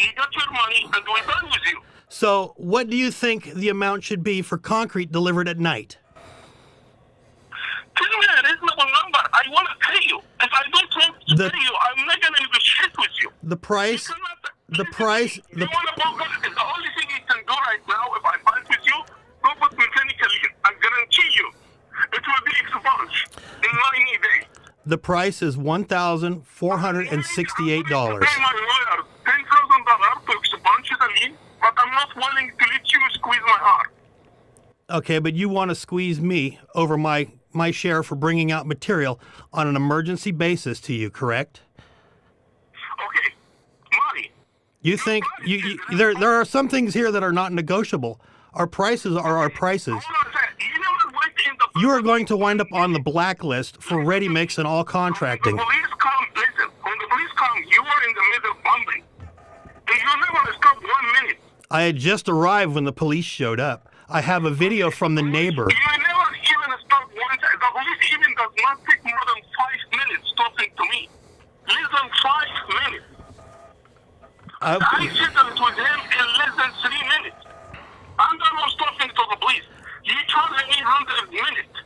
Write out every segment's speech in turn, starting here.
you got your money, and we're done with you. So what do you think the amount should be for concrete delivered at night? Tell me a reasonable number. I want to pay you. If I don't want to pay you, I'm not going to negotiate with you. The price. You want to go, the only thing you can do right now, if I fight with you, go put mechanical in. I guarantee you, it will be expunged in 90 days. The price is $1,468. Pay my lawyer $10,000 to expunge the lien, but I'm not willing to let you squeeze my heart. Okay, but you want to squeeze me over my share for bringing out material on an emergency basis to you, correct? Okay, money. You think there are some things here that are not negotiable. Our prices are our prices. You are going to wind up on the blacklist for ready mix and all contracting. When the police come, listen, when the police come, you are in the middle of bumping. And you never stop 1 minute. I had just arrived when the police showed up. I have a video from the neighbor. You never even stop one time. The police even does not take more than 5 minutes talking to me. Less than 5 minutes. I settled with him in less than 3 minutes. And I was talking to the police. You charge me 800 minutes.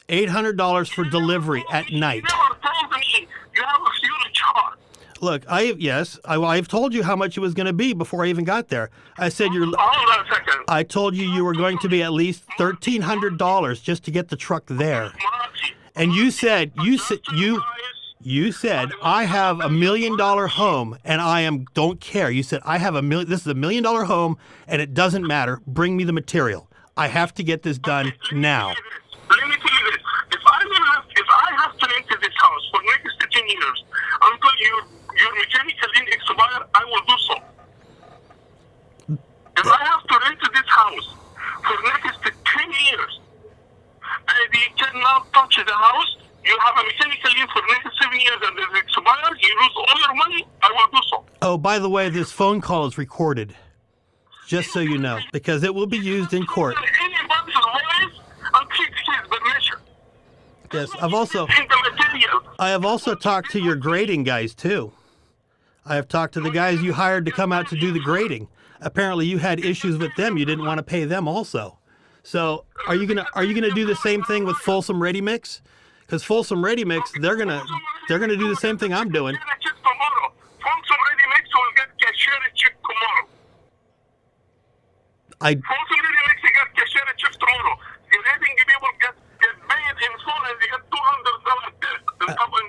$800 for delivery at night. You never told me you have a fuel charge. Look, I've told you how much it was going to be before I even got there. I said Hold on a second. I told you were going to be at least $1,300 just to get the truck there. And you said I have $1 million home and don't care. You said this is $1 million home and it doesn't matter. Bring me the material. I have to get this done now. Let me tell you this. If I have to rent this house for next 10 years until your mechanical lien expire, I will do so. If I have to rent this house for next 10 years and you cannot touch the house, you have a mechanical lien for next 7 years and it expires, you lose all your money, I will do so. Oh, by the way, this phone call is recorded. Just so you know, because it will be used in court. Yes, I have also talked to your grading guys too. I have talked to the guys you hired to come out to do the grading. Apparently you had issues with them. You didn't want to pay them also. So are you gonna do the same thing with Folsom Ready Mix? Because Folsom Ready Mix, they're gonna do the same thing I'm doing. Folsom Ready Mix will get cashier check tomorrow. Folsom Ready Mix get cashier check tomorrow. The rating people get paid in full and they get $200 on top of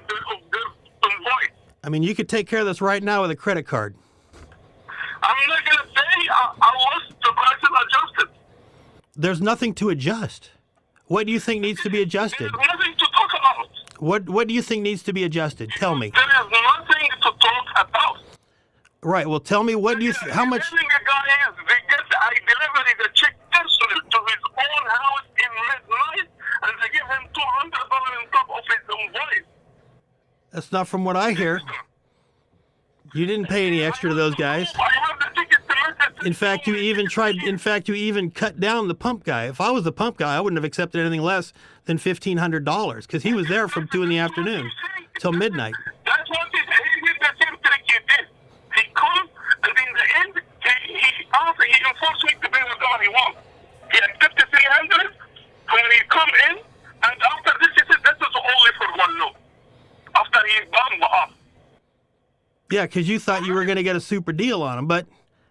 their invoice. I mean, you could take care of this right now with a credit card. I'm not gonna pay unless the price is adjusted. There's nothing to adjust. What do you think needs to be adjusted? There's nothing to talk about. What do you think needs to be adjusted? Tell me. There is nothing to talk about. Right. Well, tell me how much. I delivered the check personally to his own house in midnight, and they give him $200 on top of his invoice. That's not from what I hear. You didn't pay any extra to those guys. I have the ticket to In fact, you even cut down the pump guy. If I was the pump guy, I wouldn't have accepted anything less than $1,500 because he was there from 2 in the afternoon till midnight. That's what he did the same trick you did. He comes, and in the end, he enforced me to pay whatever he wants. He accepted 300 when he come in, and after this, he said, this is only for one load. After he bumped off. Yeah, because you thought you were going to get a super deal on him, but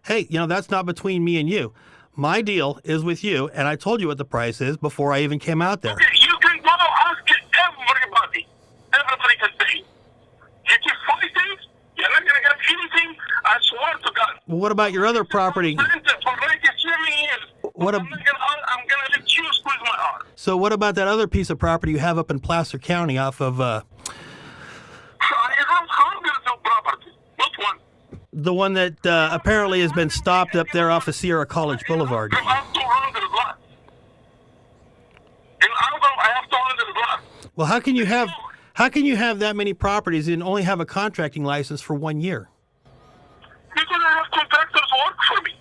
hey, that's not between me and you. My deal is with you, and I told you what the price is before I even came out there. Okay, you can go ask everybody. Everybody can pay. You keep fighting, you're not going to get anything, I swear to God. Well, what about your other property? For 7 years. I'm going to let you squeeze my heart. So what about that other piece of property you have up in Placer County off of... I have hundreds of properties, not one. The one that apparently has been stopped up there off of Sierra College Boulevard. I have 200 lots. In Alabama, I have 200 lots. Well, how can you have that many properties and only have a contracting license for 1 year? Because I have contractors work for me.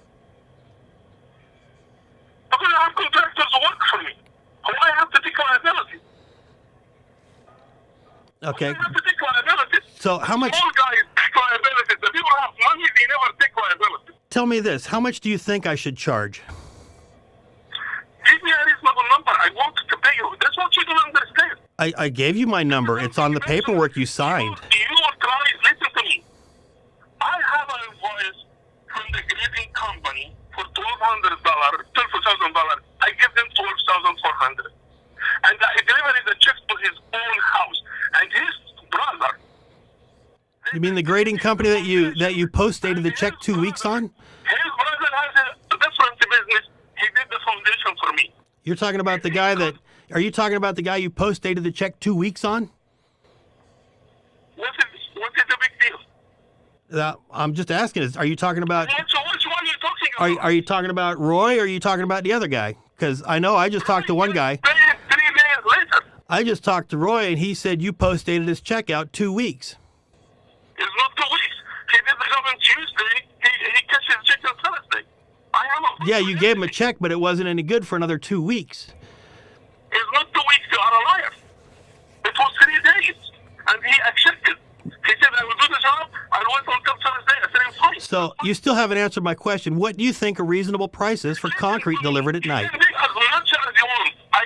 Because I have contractors work for me. Why have to take liability? Okay. Why have to take liability? So how much? All guys take liability. The people have money they never take liability. Tell me this. How much do you think I should charge? Give me a reasonable number. I want to pay you. That's what you don't understand. I gave you my number. It's on the paperwork you signed. You are trying, listen to me. I have an invoice from the grading company for $1,200, $12,000. I give them $12,400. And I delivered the check to his own house. And his brother. You mean the grading company that you post-dated the check 2 weeks on? His brother has a different business. He did the foundation for me. You're talking about the guy that... Are you talking about the guy you post-dated the check 2 weeks on? What is the big deal? I'm just asking. Are you talking about... So which one are you talking about? Are you talking about Roy, or are you talking about the other guy? Because I know I just talked to one guy. 3 days later. I just talked to Roy, and he said you post-dated his check out 2 weeks. It's not 2 weeks. He did the job on Tuesday. He cashed his check on Thursday. I am a... Yeah, you gave him a check, but it wasn't any good for another 2 weeks. It's not 2 weeks. You are a liar. It was 3 days. And he accepted. He said, I will do the job. I'll wait until Thursday. I said, I'm fine. So you still haven't answered my question. What do you think a reasonable price is for concrete delivered at night? As much as you want. I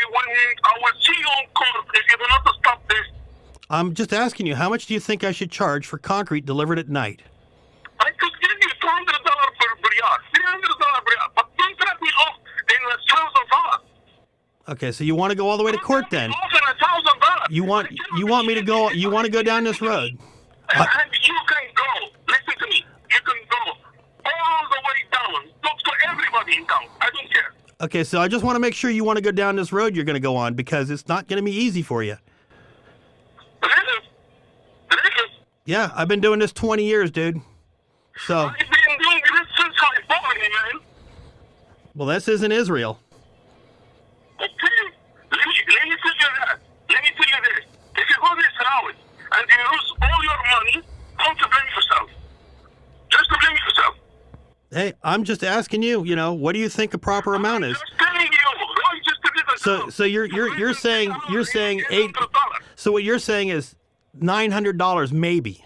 will see you on court if you do not stop this. I'm just asking you, how much do you think I should charge for concrete delivered at night? I could give you $200 per yard, $300 per yard, but don't cut me off in $1,000. Okay, so you want to go all the way to court then? Off in $1,000. You want me to go? You want to go down this road? And you can go. Listen to me. You can go all the way down. Talk to everybody in town. I don't care. Okay, so I just want to make sure you want to go down this road you're going to go on, because it's not going to be easy for you. Really? Really? Yeah, I've been doing this 20 years, dude. So, I've been doing this since I was born, man. well, this isn't Israel. Okay. Let me tell you that. Let me tell you this. If you go this route and you lose all your money, don't blame yourself. Just blame yourself. Hey, I'm just asking you, what do you think a proper amount is? Just telling you. Roy just did the job. So you're saying eight. $800. So what you're saying is $900 maybe.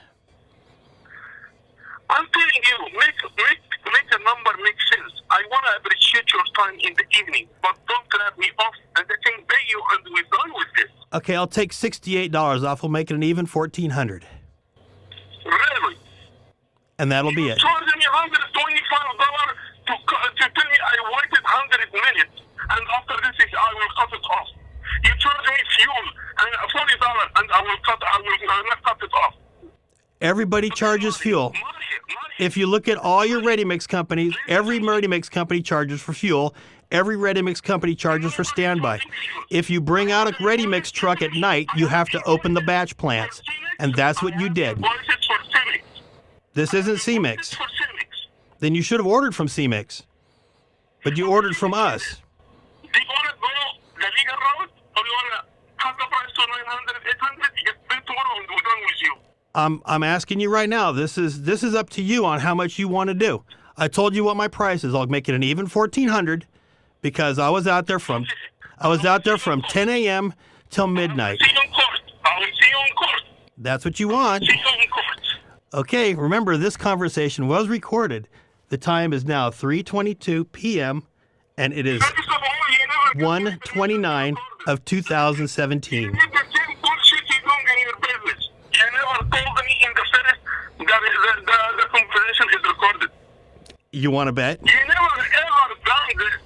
I'm telling you, make the number make sense. I want to appreciate your time in the evening, but don't cut me off and I can pay you and we're done with this. Okay, I'll take $68 off. We'll make it an even $1,400, Really? and that'll be it. Charging me $125 to tell me I waited 100 minutes and after this I will cut it off. You charge me fuel and $40 and I will not cut it off. Everybody charges fuel. Money. If you look at all your ready-mix companies, every ready-mix company charges for fuel. Every ready-mix company charges for standby. If you bring out a ready-mix truck at night, you have to open the batch plants, and that's what you did. Or is it for Phoenix? This isn't It's C-Mix. for Phoenix. Then you should have ordered from C-Mix, but you ordered from us. Do you want to go the legal route or you want to cut the price to 900, 800? You get paid tomorrow and we're done with you. I'm asking you right now. This is up to you on how much you want to do. I told you what my price is. I'll make it an even $1,400 because I was out there from 10 a.m. till midnight. See you in court. I will see you in court. That's what you want. See you in court. Okay, remember this conversation was recorded. The time is now 3:22 p.m. and it is 1/29 of 2017. You did the same bullshit you doing in your business. You never told me in the first that the conversation is recorded. You want to bet? You never ever done this.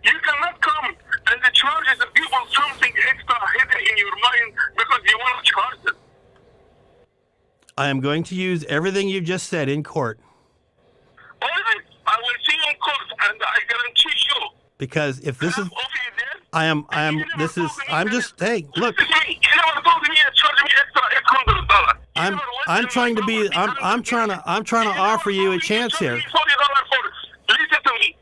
You cannot come and charge the people something extra hidden in your mind because you want to charge them. I am going to use everything you just said in court. All right, I will see you in court and I guarantee you. Because if this is, Okay, then. I'm just, hey, look, You never told me you charge me extra $800. I'm trying to be, I'm trying to offer you a chance here. $40 for, listen to me.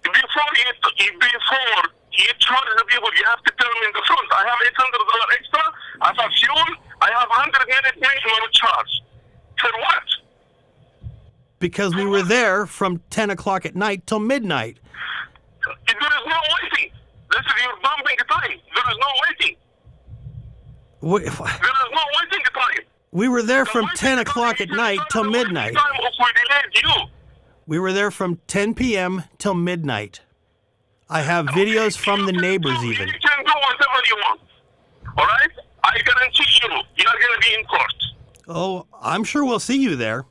Before you charge the people, you have to tell them in the front. I have $800 extra. I have fuel. I have 100 minute minimum charge. For what? Because we were there from 10 o'clock at night till midnight. There is no waiting. This is your bumping time. There is no waiting. There is no waiting time. We were there from 10 o'clock at night till midnight. Time of we paid you. We were there from 10 p.m. till midnight. I have videos from the neighbors even. You can do whatever you want. All right? I guarantee you, you're going to be in court. Oh, I'm sure we'll see you there.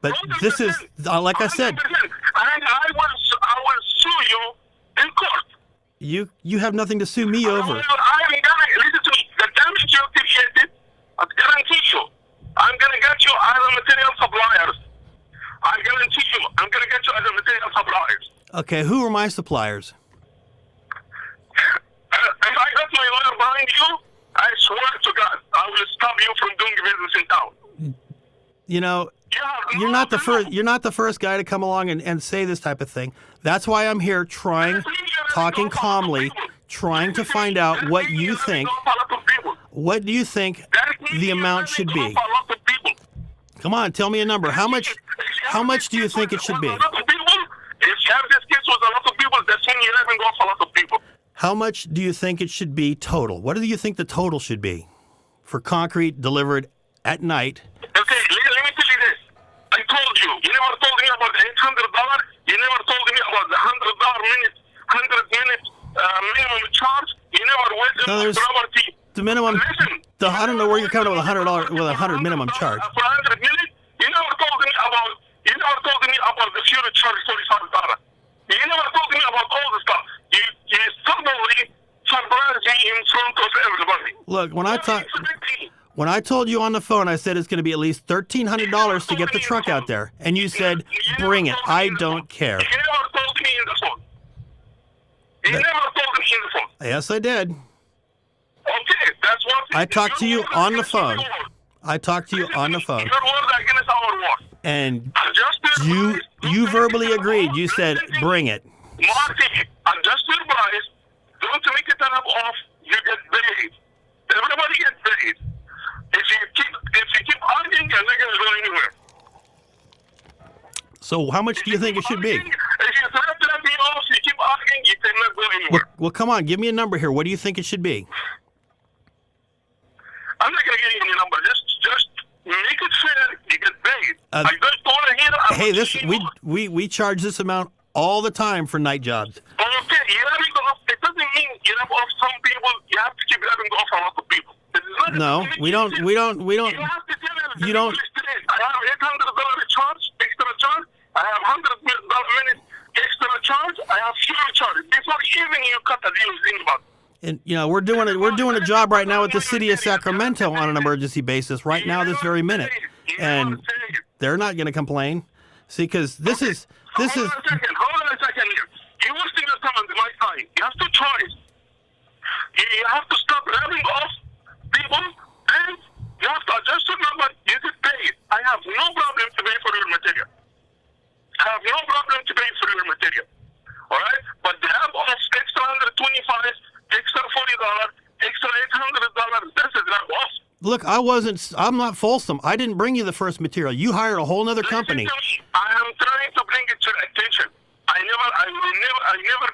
But 100%. this is, like I said, 100%. And I will sue you in court. you have nothing to sue me over. I'm gonna, listen to me. The damage you created, I guarantee you, I'm going to get you other material suppliers. I guarantee you, I'm going to get you other material suppliers. Okay, who are my suppliers? If I got my lawyer behind you, I swear to God, I will stop you from doing business in town. You know, you're not the first guy to come along and say this type of thing. That's why I'm here talking calmly, trying to find out what you think. What do you think the amount should be? Come on, tell me a number. How much do you think it should be? If you have this case with a lot of people, that's when you're having off a lot of people. How much do you think it should be total? What do you think the total should be for concrete delivered at night? Okay, let me tell you this. I told you. You never told me about the $800. You never told me about the $100 minimum charge. You never went No, into there's property. the minimum. Listen. I don't know where you're coming up with $100 minimum charge. For 100 minutes, you never told me about the fuel charge $45. You never told me about all the stuff. You suddenly surprised me in front of everybody. Look, when I told you on the phone, I said it's going to be at least $1,300 to get the truck out there, and you said, "Bring it. I don't care." You never told me in the phone. You never told me in the phone. Yes, I did. Okay, that's what. I talked to you on the phone. I talked to you on the phone. Your word against our word. And Adjust your price. you verbally agreed. You said, "Bring it." Marty, adjust your price. Don't make it an off. You get paid. Everybody gets paid. If you keep arguing, you're not going to go anywhere. So how much do you think it should be? If you threaten me off, you keep arguing, you cannot go anywhere. Well, come on, give me a number here. What do you think it should be? I'm not going to give you any number. Just make it fair. You get paid. I just want to hear. Hey, we charge this amount all the time for night jobs. Okay, you're having off. It doesn't mean you have off some people. You have to keep having off a lot of people. No, we don't. You have to tell them. You don't. I have $800 charge, extra charge. I have $100 minutes extra charge. I have fuel charge. Before even you cut the deal with anybody. And you know, we're doing a job right now with the city of Sacramento on an emergency basis right now, this very minute, and they're not going to complain. See, because this is. Hold on a second here. You wasting your time on my side. You have to choice. You have to stop grabbing off people, and you have to adjust your number. You get paid. I have no problem to pay for your material. I have no problem to pay for your material. All right? But they have off extra $125, extra $40, extra $800. That's a grab off. Look, I'm not Folsom. I didn't bring you the first material. You hired a whole other company. I am trying to bring it to your attention. I never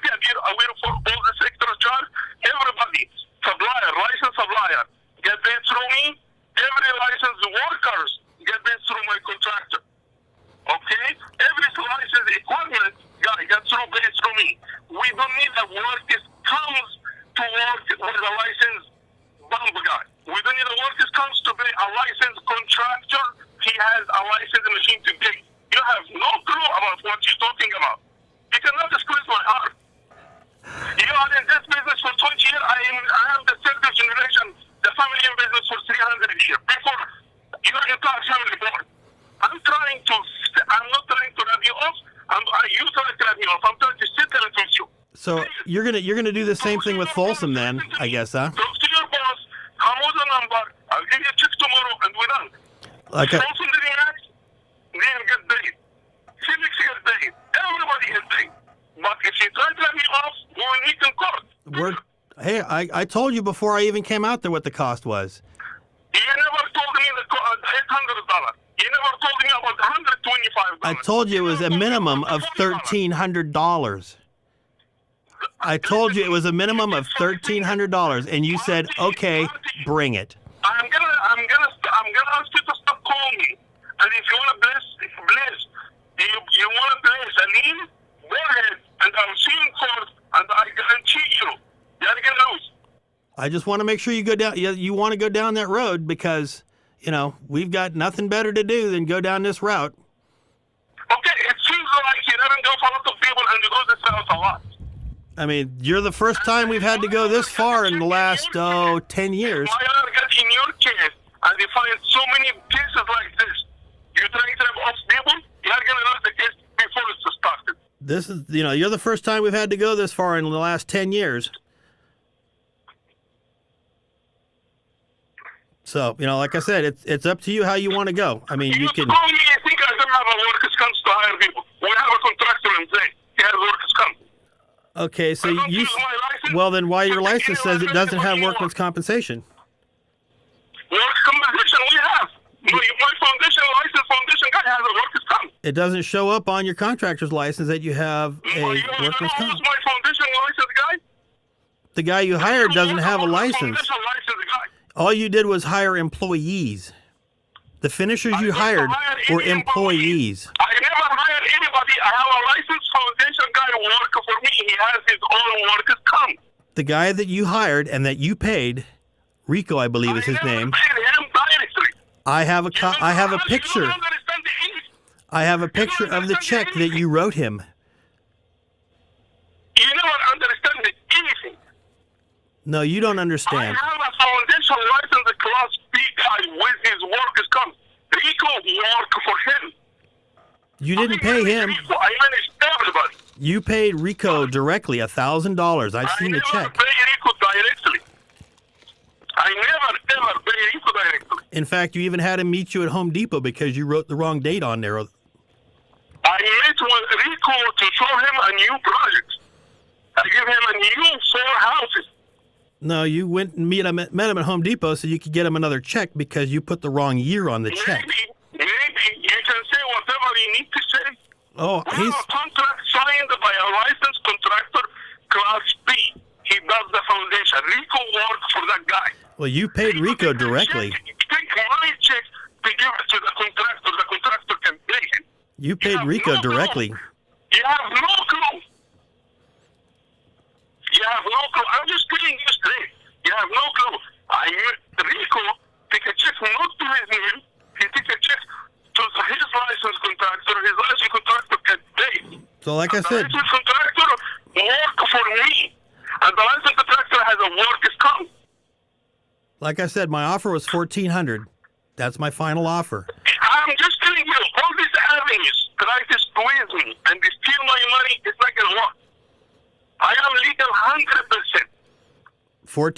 get aware for all this extra charge. Everybody, licensed supplier, get paid through me. Every licensed workers get paid through my contractor. Okay? Every licensed equipment guy gets paid through me. We don't need a worker comes to work with a licensed bump guy. We don't need a worker comes to pay a licensed contractor. He has a licensed machine to pay. You have no clue about what you're talking about. You cannot squeeze my heart. You are in this business for 20 years. I am the third generation, the family in business for 300 years. Before you are entire family born. I'm not trying to rub you off. You try to rub me off. I'm trying to sit there and talk to you. So you're gonna do the same thing with Folsom then, I guess, huh? Talk to your boss. Come with the number. I'll give you a check tomorrow, and we're done. Okay. Folsom didn't act. They'll get paid. Phoenix get paid. Everybody gets paid. But if you try to let me off, we'll meet in court. Hey, I told you before I even came out there what the cost was. You never told me the $800. You never told me about the $125. I told you it was a minimum of $1,300. I told you it was a minimum of $1,300, and you said, "Okay, bring it." I'm gonna ask you to stop calling me. And if you wanna bless I just want to make sure you go down. You want to go down that road because, we've got nothing better to do than go down this route. Okay, it seems like you didn't go for a lot of people and you go this route a lot. I mean, you're the first time we've had to go this far in the last, 10 years. My other guy in your case, and they find so many cases like this. You're trying to have off people, you're going to lose the case before it's started. This is, you're the first time we've had to go this far in the last 10 years. So, like I said, it's up to you how you want to go. I mean, you can... Call me, I think I don't have a workers' comp to hire people. We have a contractor in place. He has workers' comp. Okay, so well, then why your license says it doesn't have workman's compensation? Workers' compensation we have. My foundation guy has a workers' comp. It doesn't show up on your contractor's license that you have a workman's comp. Who's my foundation license guy? The guy you hired doesn't have a license. All you did was hire employees. The finishers you hired were employees. I never hired anybody. I have a licensed foundation guy working for me. He has his own workers' comp. The guy that you hired and that you paid, Rico, I believe is his name. I have a picture. I have a picture of the check that you wrote him. You never understand anything. No, you don't understand. I have a foundation license class B guy with his workers' comp. Rico worked for him. You didn't pay him. Rico, I managed everybody. You paid Rico directly $1,000. I've seen the check. I never pay Rico directly. I never ever pay Rico directly. In fact, you even had him meet you at Home Depot because you wrote the wrong date on there. I met with Rico to show him a new project. I give him a new 4 houses. No, you went and met him at Home Depot so you could get him another check because you put the wrong year on the check. Maybe you can say whatever you need to say. Oh, we have a contract signed by a licensed contractor, Class B. He does the foundation. Rico worked for that guy. Well, you paid Rico directly. Take my check to give it to the contractor. The contractor can pay him. You paid Rico directly. You have no clue. You have no clue. I'm just telling you straight. You have no clue. Rico take a check not to his name. He take a check to his licensed contractor. His licensed contractor can pay. So like I said, the licensed contractor work for me. And the licensed contractor has a workers' comp. Like I said, my offer was $1,400. That's my final offer. I'm just telling you, all these avenues try to squeeze me and they steal my money. It's not going to work. I am legal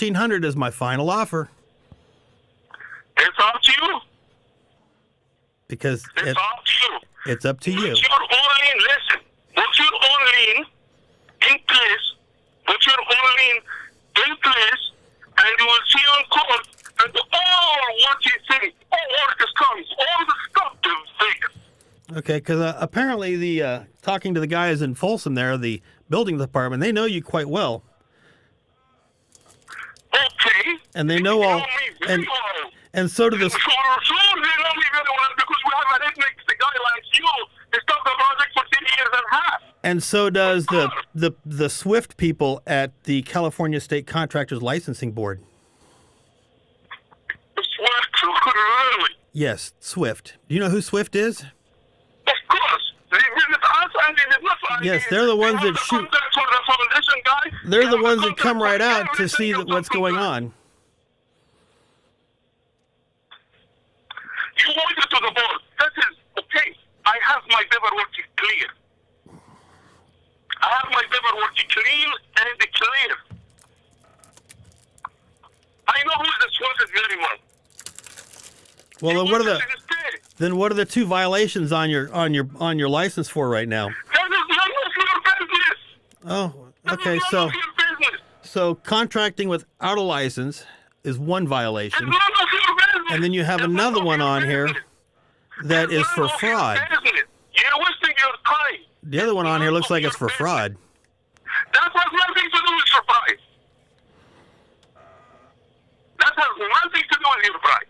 100%. $1,400 is my final offer. It's up to you. Because it's up to you. It's up to you. Put your own lien, listen. Put your own lien in place. Put your own lien in place, and you will see on court, and all what you think, all workers comes, all the stuff is fake. Okay, because apparently the talking to the guys in Folsom there, the building department, they know you quite well. Okay. And they know all, and so do the. Sure, they know me very well because we have a ethnic guy like you. They stopped the project for 10 years and a half. And so does the SWIFT people at the California State Contractors Licensing Board. SWIFT, really? Yes, SWIFT. Do you know who SWIFT is? Of course. They visit us and they did not. Yes, they're the ones that shoot. They're the ones that come right out to see what's going on. You want it to the board. That is okay. I have my paperwork clear. I have my paperwork clean and clear. I know who the SWIFT is very well. Well, then what are the 2 violations on your license for right now? That is none of your business. Oh, okay. So contracting without a license is one violation. It's none of your business. And then you have another one on here that is for fraud. You're wasting your time. The other one on here looks like it's for fraud. That has nothing to do with your price. That has nothing to do with your price.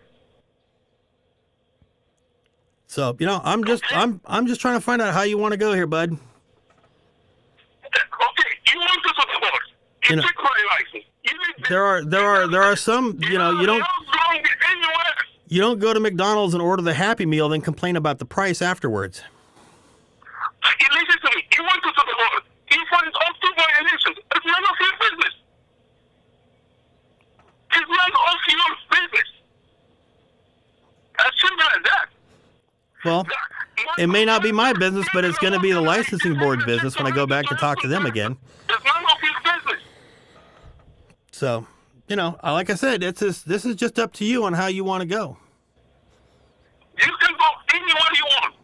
So, I'm just trying to find out how you want to go here, bud. Okay, you want to support. You took my license. You There are some, you know, you don't go to McDonald's and order the Happy Meal then complain about the price afterwards. Listen to me. He went to the board. He finds all two violations. It's none of your business. It's none of your business. As simple as that. Well, it may not be my business, but it's going to be the licensing board's business when I go back to talk to them again. It's none of your business. So, you know, like I said, this is just up to you on how you want to go. You can go anywhere you want.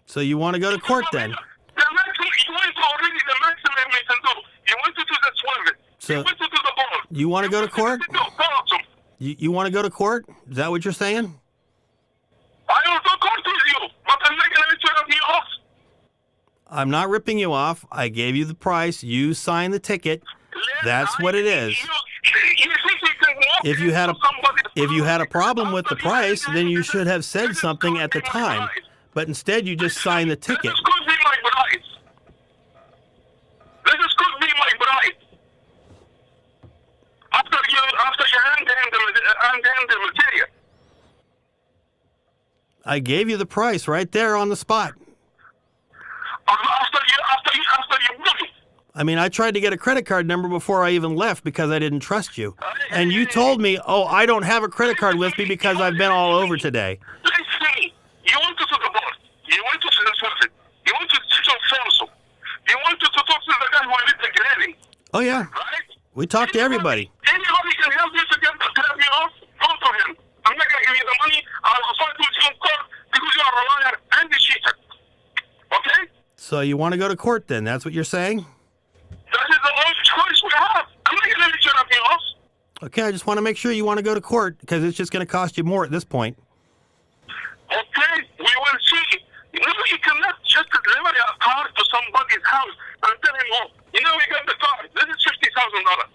So you want to go to court then? The maximum, you went to already the maximum you can do. You went to the 12. So you went to the board. You want to go to court? You want to go to court? Is that what you're saying? I will go court with you, but I'm not going to let you rip me off. I'm not ripping you off. I gave you the price. You signed the ticket. That's what it is. If you had a problem with the price, then you should have said something at the time. But instead, you just signed the ticket. This could be my bride. This could be my bride. After you hand the material. I gave you the price right there on the spot. After you book it. I mean, I tried to get a credit card number before I even left because I didn't trust you. And you told me, oh, I don't have a credit card with me because I've been all over today. Listen, you went to the board. You went to the surface. You went to the council. You went to talk to the guy who did the grading. Oh, yeah. Right? We talked to everybody. Anybody can help you to get me off, go to him. I'm not going to give you the money. I'll fight with you in court because you are a liar and a cheater. Okay? So you want to go to court then? That's what you're saying? That is the only choice we have. I'm not going to let you rip me off. Okay, I just want to make sure you want to go to court because it's just going to cost you more at this point. Okay, we will see. You know, you cannot just deliver a car to somebody's house and tell him, oh, you know, we got the car. This is $50,000.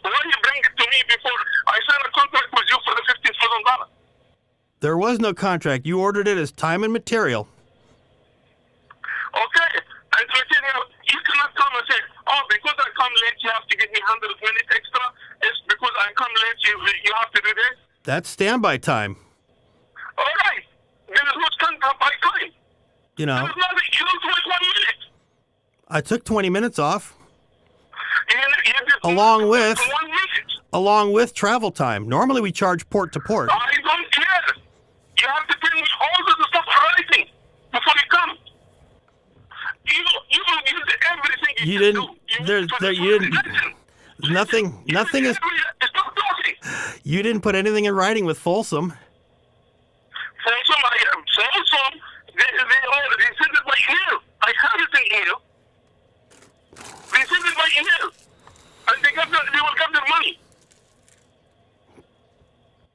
Why you bring it to me before I sign a contract with you for the $50,000? There was no contract. You ordered it as time and material. Okay, and material, you cannot come and say, oh, because I come late, you have to give me 100 minutes extra. It's because I come late, you have to do this. That's standby time. All right, there is no standby time. You know, There is nothing, you don't wait 1 minute. I took 20 minutes off. You did Along with- 1 minute. Along with travel time. Normally we charge port to port. I don't care. You have to tell me all the stuff writing before you come. You did everything You you didn't. can do. You didn't. Nothing is. Stop talking. You didn't put anything in writing with Folsom. Folsom, they sent it by email. I have it in email. They sent it by email. And they will get their money.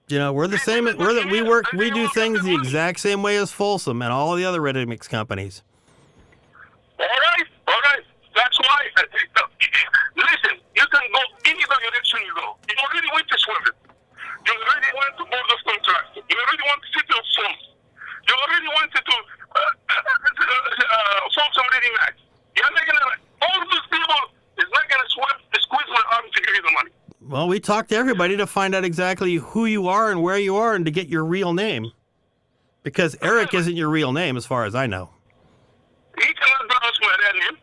You know, we're the same. We do things the exact same way as Folsom and all the other ready-mix companies. All right. That's why. Listen, you can go any direction you go. You already went to Sweden. You already went to Board of Contractors. You already went to City of Salt. You already went to Folsom Ready Max. You're not gonna. All these people is not gonna squeeze my arm to give you the money. Well, we talked to everybody to find out exactly who you are and where you are and to get your real name. Because Eric isn't your real name as far as I know. He cannot pronounce my real name.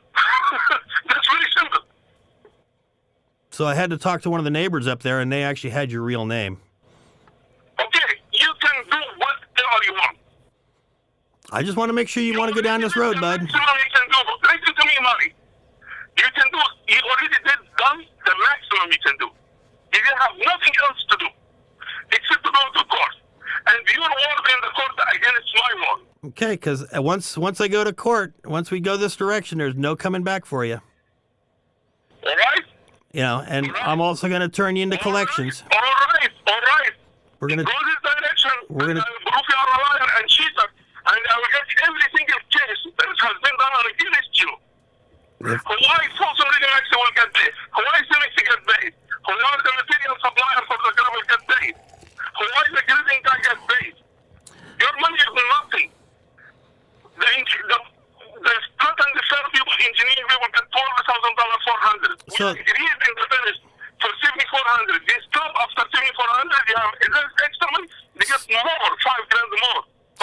That's really simple. So I had to talk to one of the neighbors up there and they actually had your real name. Okay, you can do whatever you want. I just want to make sure you want to go down this road, bud. Maximum you can do. Listen to me, Mari. You already done the maximum you can do. You have nothing else to do except to go to court. And your word in the court against my word. Okay, because once I go to court, once we go this direction, there's no coming back for you. All right? You know, and I'm also going to turn you into collections. All right. We're going to go this direction. We're gonna- I will prove you are a liar and cheater. And I will get every single case that has been done against you. Why Folsom Ready Max will get paid? Why Civics get paid? Why the material supplier for the gravel get paid? Why the grading guy get paid? Your money is nothing. The front and the third people, engineering people get $12,000, $400. So- We agreed in the finish for $7,400. They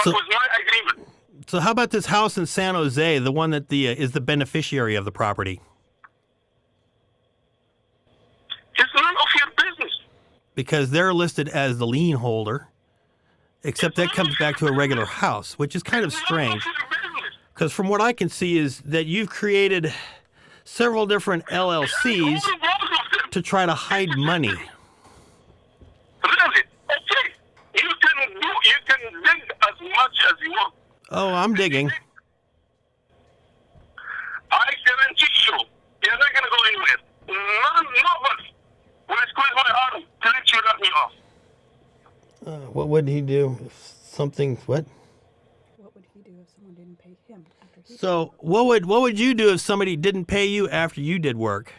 but So- with my agreement. So how about this house in San Jose, the one that is the beneficiary of the property? It's none of your business. Because they're listed as the lien holder, except that comes back to a regular house, which is kind of strange. None of your business. Because from what I can see is that you've created several different LLCs All of them. to try to hide money. Really? Okay. You can dig as much as you want. Oh, I'm digging. I guarantee you, you're not gonna go anywhere. Nobody will squeeze my arm to let you let me off. What would he do if something, what? What would he do if someone didn't pay him after he So what would you do if somebody didn't pay you after you did work?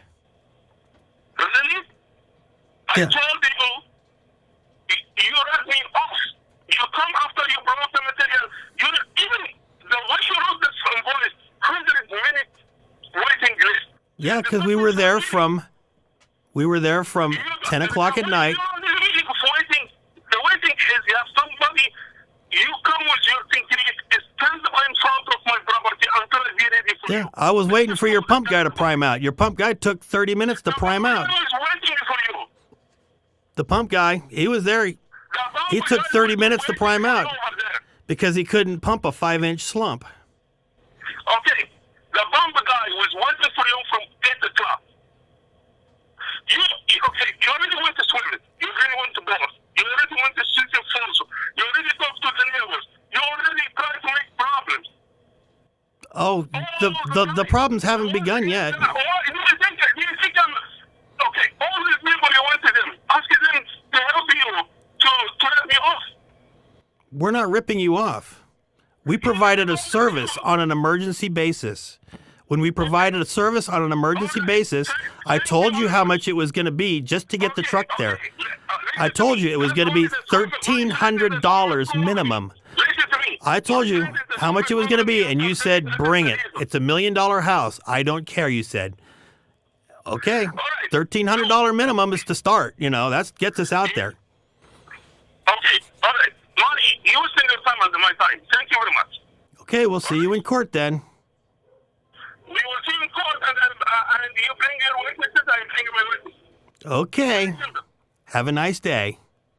Really? I Yeah. told you, you let me off. You come after you brought the material. Even the way you wrote this invoice, 100-minute waiting list. Yeah, because we were there from 10 o'clock at night. The waiting is you have somebody, you come with your thing, stand in front of my property until I be ready for Yeah, you. I was waiting for your pump guy to prime out. Your pump guy took 30 minutes to prime out. I was waiting for you. The pump guy, he was there The pump He took guy 30 was minutes to waiting prime for you out. over there. because he couldn't pump a 5-inch slump. Okay, the pump guy was waiting for you from 8 o'clock. You already went to swimming. You already went to golf. You already went to shoot your phones. You already talked to the neighbors. You already tried to make problems. Oh, the problems haven't begun yet. Do you think I'm... Okay, all these people, you went to them, asking them to help you to let me off. We're not ripping you off. We provided a service on an emergency basis. When we provided a service on an emergency basis, I told you how much it was going to be just to get the truck there. I told you it was going to be $1,300 minimum. Listen to me. I told you how much it was going to be, and you said, bring it. It's $1 million house. I don't care, you said. Okay, $1,300 minimum is to start. You know, that gets us out there. Okay, all right. Money, you spend your time under my time. Thank you very much. Okay, we'll see you in court then. We will see you in court, and you bring your witnesses, I bring my witnesses. Okay, have a nice day.